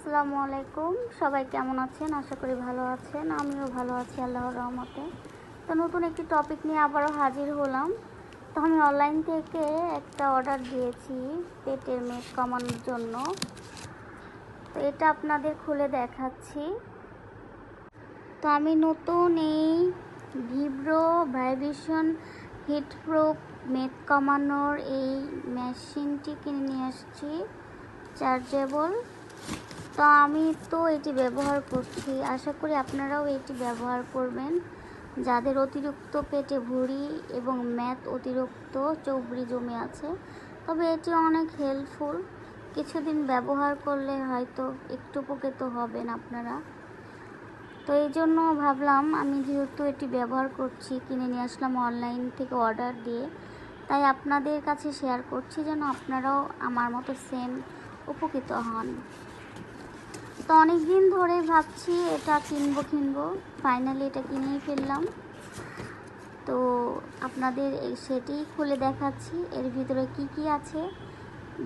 আসসালামু আলাইকুম। সবাই কেমন আছেন? আশা করি ভালো আছেন। আমিও ভালো আছি আল্লাহর রহমতে। তো নতুন একটি টপিক নিয়ে আবারও হাজির হলাম। তো আমি অনলাইন থেকে একটা অর্ডার দিয়েছি পেটের মেদ কমানোর জন্য। তো এটা আপনাদের খুলে দেখাচ্ছি। তো আমি নতুন এই ভিব্রো ভাইব্রেশন হিট প্রুফ মেদ কমানোর এই মেশিনটি কিনে নিয়ে আসছি, চার্জেবল। তো আমি তো এটি ব্যবহার করছি, আশা করি আপনারাও এটি ব্যবহার করবেন যাদের অতিরিক্ত পেটে ভুঁড়ি এবং মেদ অতিরিক্ত চর্বি জমে আছে। তবে এটি অনেক হেল্পফুল, কিছুদিন ব্যবহার করলে হয়তো একটু উপকৃত হবেন আপনারা। তো এই জন্য ভাবলাম, আমি যেহেতু এটি ব্যবহার করছি, কিনে নিয়ে আসলাম অনলাইন থেকে অর্ডার দিয়ে, তাই আপনাদের কাছে শেয়ার করছি যেন আপনারাও আমার মতো সেম উপকৃত হন। তো অনেক দিন ধরে ভাবছি এটা কিনবো, ফাইনালি এটা কিনেই ফেললাম। তো আপনাদের সেটি খুলে দেখাচ্ছি, এর ভিতরে কি আছে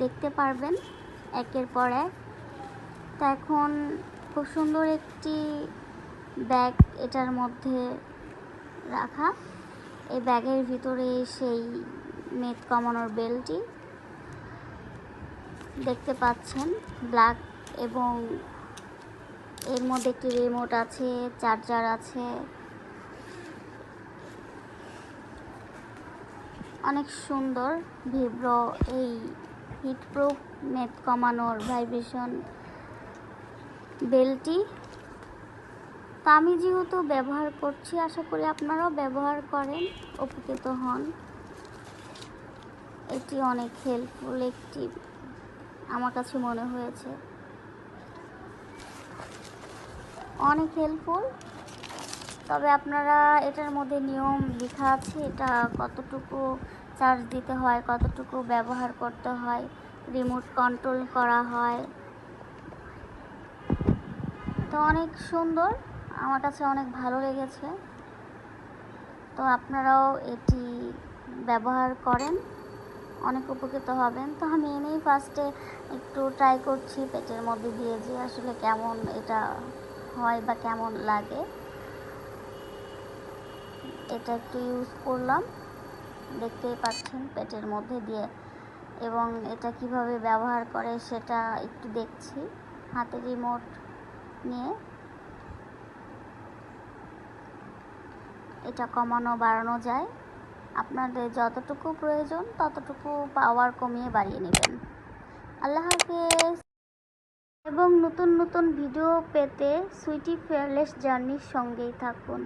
দেখতে পারবেন একের পর এক। তো এখন খুব সুন্দর একটি ব্যাগ এটার মধ্যে রাখা। এই ব্যাগের ভিতরে সেই মেদ কমানোর বেলটি দেখতে পাচ্ছেন, ব্ল্যাক, এবং এর মধ্যে একটি রিমোট আছে, চার্জার আছে। অনেক সুন্দর ভিব্রো এই হিটপ্রুফ মেদ কমানোর ভাইব্রেশন বেলটি। তো আমি যেহেতু ব্যবহার করছি, আশা করি আপনারাও ব্যবহার করেন, উপকৃত হন। এটি অনেক হেল্পফুল একটি আমার কাছে মনে হয়েছে, অনেক হেল্পফুল। তবে আপনারা এটার মধ্যে নিয়ম লেখা আছে, এটা কতটুকু চার্জ দিতে হয়, কতটুকু ব্যবহার করতে হয়, রিমোট কন্ট্রোল করা হয়। তো অনেক সুন্দর, আমার কাছে অনেক ভালো লেগেছে। তো আপনারাও এটি ব্যবহার করেন, অনেক উপকৃত হবেন। তো আমি এনেই ফার্স্টে একটু ট্রাই করছি পেটের মধ্যে দিয়ে, যে আসলে কেমন এটা হয় বা কেমন লাগে। এটা একটু ইউজ করলাম, দেখতেই পাচ্ছেন পেটের মধ্যে দিয়ে, এবং এটা কিভাবে ব্যবহার করে সেটা একটু দেখছি হাতে রিমোট নিয়ে। এটা কমানো বাড়ানো যায়, আপনাদের যতটুকু প্রয়োজন ততটুকু পাওয়ার কমিয়ে বাড়িয়ে নেবেন। আল্লাহ হাফেজ। এবং নতুন নতুন ভিডিও পেতে সুইটি ফেয়ারলেস জার্নির সঙ্গেই থাকুন।